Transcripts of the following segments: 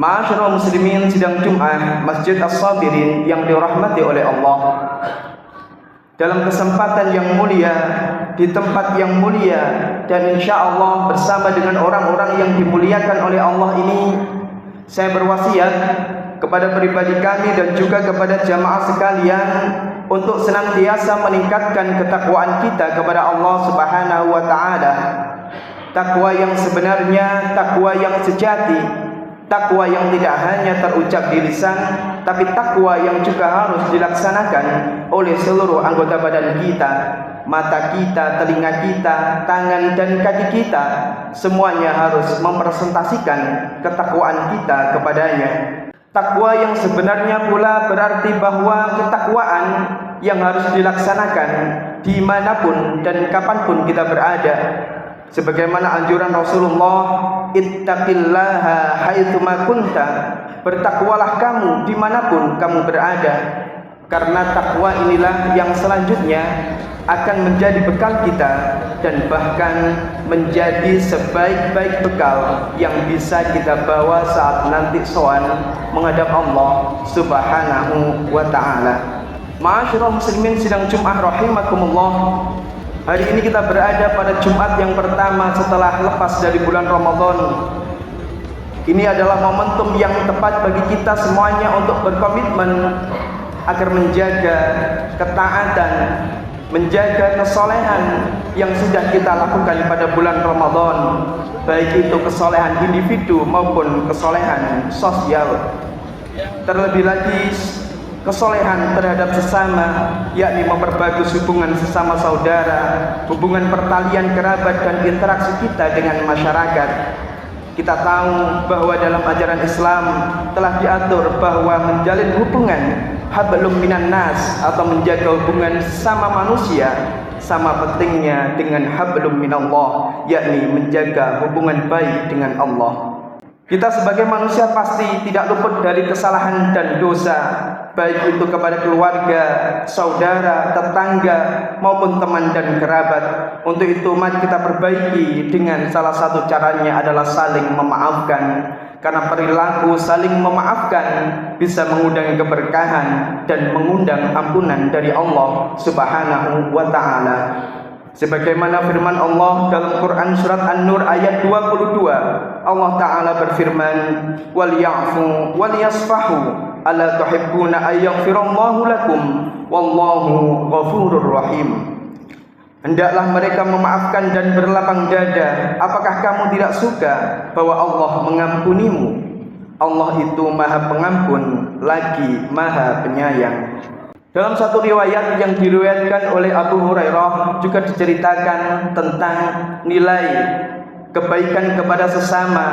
Ma'asyiral muslimin, sidang Jumat Masjid As-Sabirin yang dirahmati oleh Allah. Dalam kesempatan yang mulia, di tempat yang mulia, dan insya Allah bersama dengan orang-orang yang dimuliakan oleh Allah ini, saya berwasiat kepada pribadi kami dan juga kepada jamaah sekalian untuk senantiasa meningkatkan ketakwaan kita kepada Allah Subhanahu wa taala. Takwa yang sebenarnya, takwa yang sejati, takwa yang tidak hanya terucap di lisan, tapi takwa yang juga harus dilaksanakan oleh seluruh anggota badan kita, mata kita, telinga kita, tangan dan kaki kita, semuanya harus mempresentasikan ketakwaan kita kepadanya. Takwa yang sebenarnya pula berarti bahwa ketakwaan yang harus dilaksanakan dimanapun dan kapanpun kita berada. Sebagaimana anjuran Rasulullah, ittaqillaha haitsuma kunta, bertakwalah kamu dimanapun kamu berada. Karena takwa inilah yang selanjutnya akan menjadi bekal kita dan bahkan menjadi sebaik-baik bekal yang bisa kita bawa saat nanti sowan menghadap Allah Subhanahu wa taala. Ma'asyiral muslimin sidang Jumat rahimakumullah. Hari ini kita berada pada Jumat yang pertama setelah lepas dari bulan Ramadan. Ini adalah momentum yang tepat bagi kita semuanya untuk berkomitmen agar menjaga ketaatan, menjaga kesolehan yang sudah kita lakukan pada bulan Ramadan, baik itu kesolehan individu maupun kesolehan sosial. Terlebih lagi kesolehan terhadap sesama, yakni memperbagus hubungan sesama saudara, hubungan pertalian kerabat dan interaksi kita dengan masyarakat. Kita tahu bahwa dalam ajaran Islam telah diatur bahwa menjalin hubungan hablum minan nas atau menjaga hubungan sesama manusia sama pentingnya dengan hablum minallah, yakni menjaga hubungan baik dengan Allah. Kita sebagai manusia pasti tidak luput dari kesalahan dan dosa, baik itu kepada keluarga, saudara, tetangga, maupun teman dan kerabat. Untuk itu mari kita perbaiki dengan salah satu caranya adalah saling memaafkan. Karena perilaku saling memaafkan bisa mengundang keberkahan dan mengundang ampunan dari Allah Subhanahu wa taala. Sebagaimana firman Allah dalam Quran surat An-Nur ayat 22, Allah Ta'ala berfirman, وَلْيَعْفُوا وَلْيَصْفَحُوا أَلَا تُحِبُّونَ أَن يَغْفِرَ اللَّهُ لَكُمْ وَاللَّهُ غَفُورٌ رَحِيمٌ. Hendaklah mereka memaafkan dan berlapang dada. Apakah kamu tidak suka bahwa Allah mengampunimu? Allah itu Maha Pengampun lagi Maha Penyayang. Dalam satu riwayat yang diriwayatkan oleh Abu Hurairah juga diceritakan tentang nilai kebaikan kepada sesama,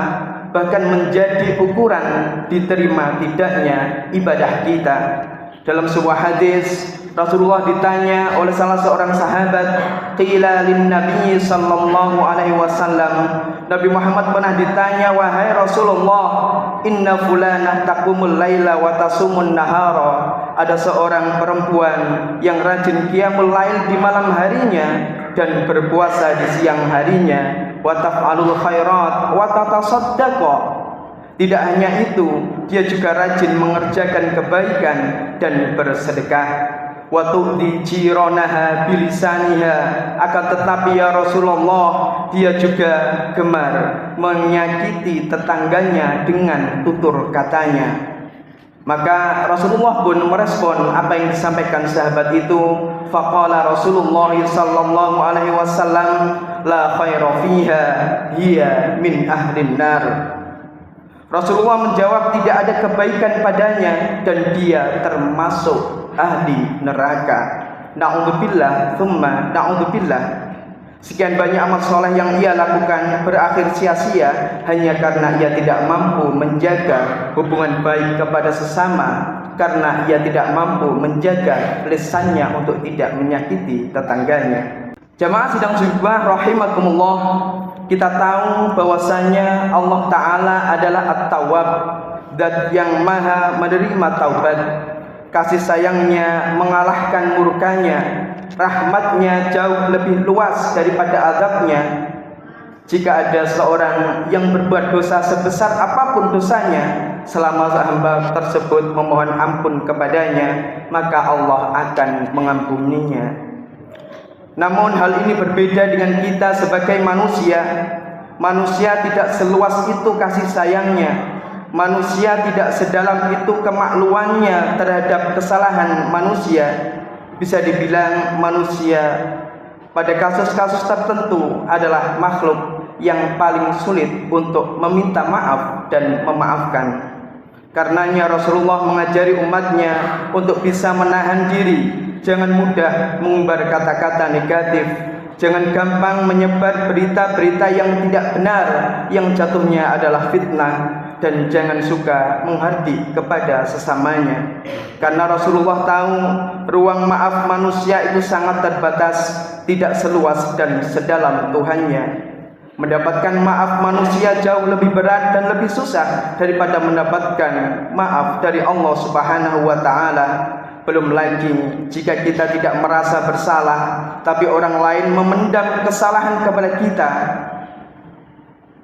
bahkan menjadi ukuran diterima tidaknya ibadah kita. Dalam sebuah hadis, Rasulullah ditanya oleh salah seorang sahabat, qila lin nabi sallallahu alaihi wasallam, Nabi Muhammad pernah ditanya, wahai Rasulullah, inna fulanah taqumul laila wa tasumun nahara. Ada seorang perempuan yang rajin qiyamul lail di malam harinya dan berpuasa di siang harinya, wa taf'alul khairat wa tatasaddaqa. Tidak hanya itu, dia juga rajin mengerjakan kebaikan dan bersedekah. Wa tu'di jiranaha bilisaniha. Akan tetapi ya Rasulullah, dia juga gemar menyakiti tetangganya dengan tutur katanya. Maka Rasulullah pun merespon apa yang disampaikan sahabat itu. Faqala Rasulullah sallallahu alaihi wasallam, la khaira fiha, hiya min ahlin nar. Rasulullah menjawab, tidak ada kebaikan padanya dan dia termasuk ahli neraka. Na'udzubillah, tsumma na'udzubillah. Sekian banyak amal soleh yang ia lakukan berakhir sia-sia hanya karena ia tidak mampu menjaga hubungan baik kepada sesama, karena ia tidak mampu menjaga lisannya untuk tidak menyakiti tetangganya. Jamaah sidang Jumat rahimakumullah, kita tahu bahwasanya Allah Ta'ala adalah At-Tawwab, Zat yang maha menerima taubat. Kasih sayangnya mengalahkan murkanya, rahmatnya jauh lebih luas daripada azabnya. Jika ada seorang yang berbuat dosa sebesar apapun dosanya, selama hamba tersebut memohon ampun kepadanya, maka Allah akan mengampuninya. Namun hal ini berbeda dengan kita sebagai manusia. Manusia tidak seluas itu kasih sayangnya. Manusia tidak sedalam itu kemakluannya terhadap kesalahan manusia. Bisa dibilang manusia pada kasus-kasus tertentu adalah makhluk yang paling sulit untuk meminta maaf dan memaafkan. Karenanya Rasulullah mengajari umatnya untuk bisa menahan diri, jangan mudah mengumbar kata-kata negatif, jangan gampang menyebar berita-berita yang tidak benar, yang jatuhnya adalah fitnah, dan jangan suka menghardik kepada sesamanya. Karena Rasulullah tahu ruang maaf manusia itu sangat terbatas, tidak seluas dan sedalam Tuhannya. Mendapatkan maaf manusia jauh lebih berat dan lebih susah daripada mendapatkan maaf dari Allah Subhanahu wa Ta'ala. Belum lagi jika kita tidak merasa bersalah, tapi orang lain memendam kesalahan kepada kita.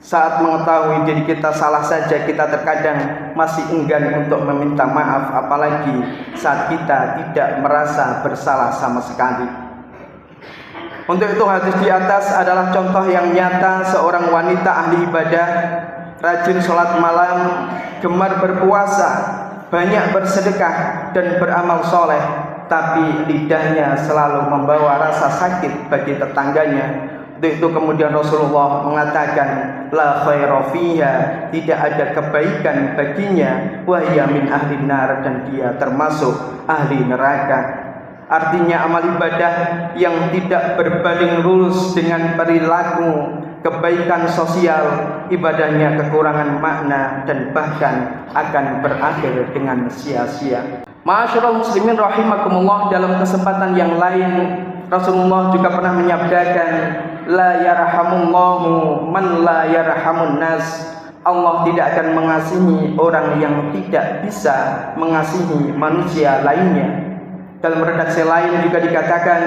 Saat mengetahui diri kita salah saja, kita terkadang masih enggan untuk meminta maaf, apalagi saat kita tidak merasa bersalah sama sekali. Untuk itu hadis di atas adalah contoh yang nyata seorang wanita ahli ibadah, rajin sholat malam, gemar berpuasa, banyak bersedekah dan beramal soleh, tapi lidahnya selalu membawa rasa sakit bagi tetangganya. Untuk itu kemudian Rasulullah mengatakan, la khaira fiha, tidak ada kebaikan baginya, wa hiya min ahli nar, dan dia termasuk ahli neraka. Artinya amal ibadah yang tidak berbanding lurus dengan perilaku kebaikan sosial, ibadahnya kekurangan makna dan bahkan akan berakhir dengan sia-sia. Ma'asyiral muslimin rahimakumullah, dalam kesempatan yang lain Rasulullah juga pernah menyabdakan, la yarhamullahu man la yarhamun nas. Allah tidak akan mengasihi orang yang tidak bisa mengasihi manusia lainnya. Dalam redaksi lain juga dikatakan,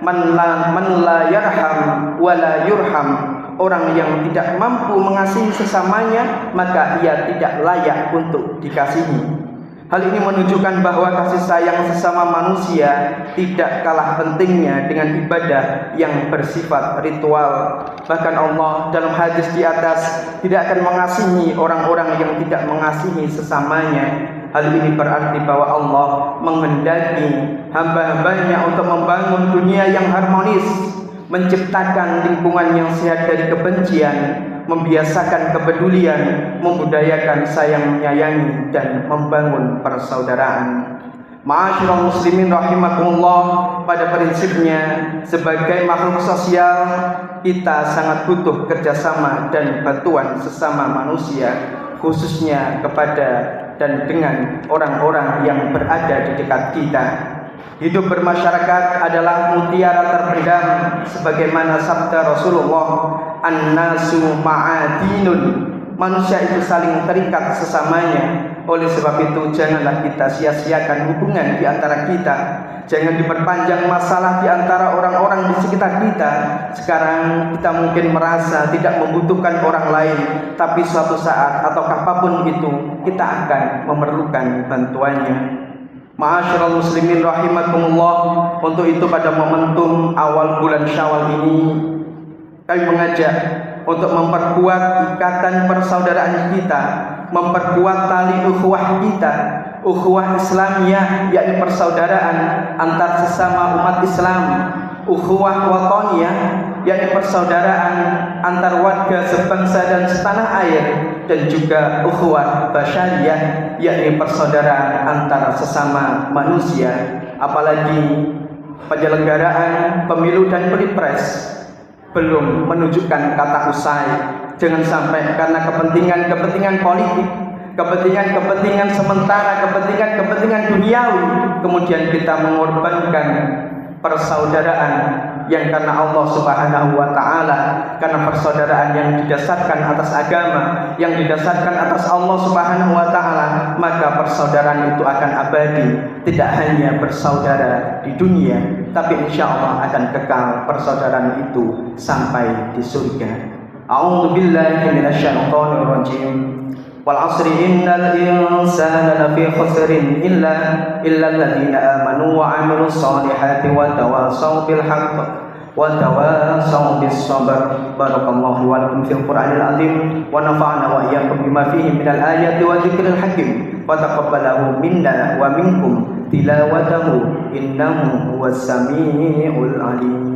man la yarham wa la yurham. Orang yang tidak mampu mengasihi sesamanya, maka ia tidak layak untuk dikasihi. Hal ini menunjukkan bahwa kasih sayang sesama manusia tidak kalah pentingnya dengan ibadah yang bersifat ritual. Bahkan Allah dalam hadis di atas tidak akan mengasihi orang-orang yang tidak mengasihi sesamanya. Hal ini berarti bahwa Allah menghendaki hamba-hambanya untuk membangun dunia yang harmonis, menciptakan lingkungan yang sehat dari kebencian, membiasakan kepedulian, membudayakan sayang menyayangi, dan membangun persaudaraan. Ma'asyiral muslimin rahimakumullah, pada prinsipnya sebagai makhluk sosial kita sangat butuh kerjasama dan bantuan sesama manusia, khususnya kepada dan dengan orang-orang yang berada di dekat kita. Hidup bermasyarakat adalah mutiara terpendam, sebagaimana sabda Rasulullah, an-nasu ma'adinun, manusia itu saling terikat sesamanya. Oleh sebab itu janganlah kita sia-siakan hubungan di antara kita. Jangan diperpanjang masalah di antara orang-orang di sekitar kita. Sekarang kita mungkin merasa tidak membutuhkan orang lain, tapi suatu saat atau kapanpun itu kita akan memerlukan bantuannya. Ma'asyiral muslimin rahimakumullah, untuk itu pada momentum awal bulan Syawal ini kami mengajak untuk memperkuat ikatan persaudaraan kita, memperkuat tali ukhuwah kita, ukhuwah Islamiyah, yakni persaudaraan antar sesama umat Islam, ukhuwah wataniyah, yakni persaudaraan antar warga sebangsa dan setanah air, dan juga ukhuwah basyariyah, yakni persaudaraan antar sesama manusia. Apalagi penyelenggaraan pemilu dan pilpres belum menunjukkan kata usai. Jangan sampai karena kepentingan politik, kepentingan sementara, kepentingan duniawi, kemudian kita mengorbankan persaudaraan yang karena Allah Subhanahu wa Ta'ala, karena persaudaraan yang didasarkan atas agama, yang didasarkan atas Allah Subhanahu wa Ta'ala, maka persaudaraan itu akan abadi. Tidak hanya bersaudara di dunia, tapi insya Allah akan kekal persaudaraan itu sampai di surga. A'udzu billahi minasyaitonir rajim. wal 'asri innal insana lafi khusrin illa alladziina aamanu wa 'amilus shaalihati wa tawassaw bil haqq wa tawassaw bis sabr. Barakallahu wa lakum fil Qur'anil 'azim wa nafa'ana wa iyyakum bima fihi minal ayati wa dzikril hakim wa taqabbalahu minna wa minkum tilawatahu innahu huwas samii'ul 'aliim.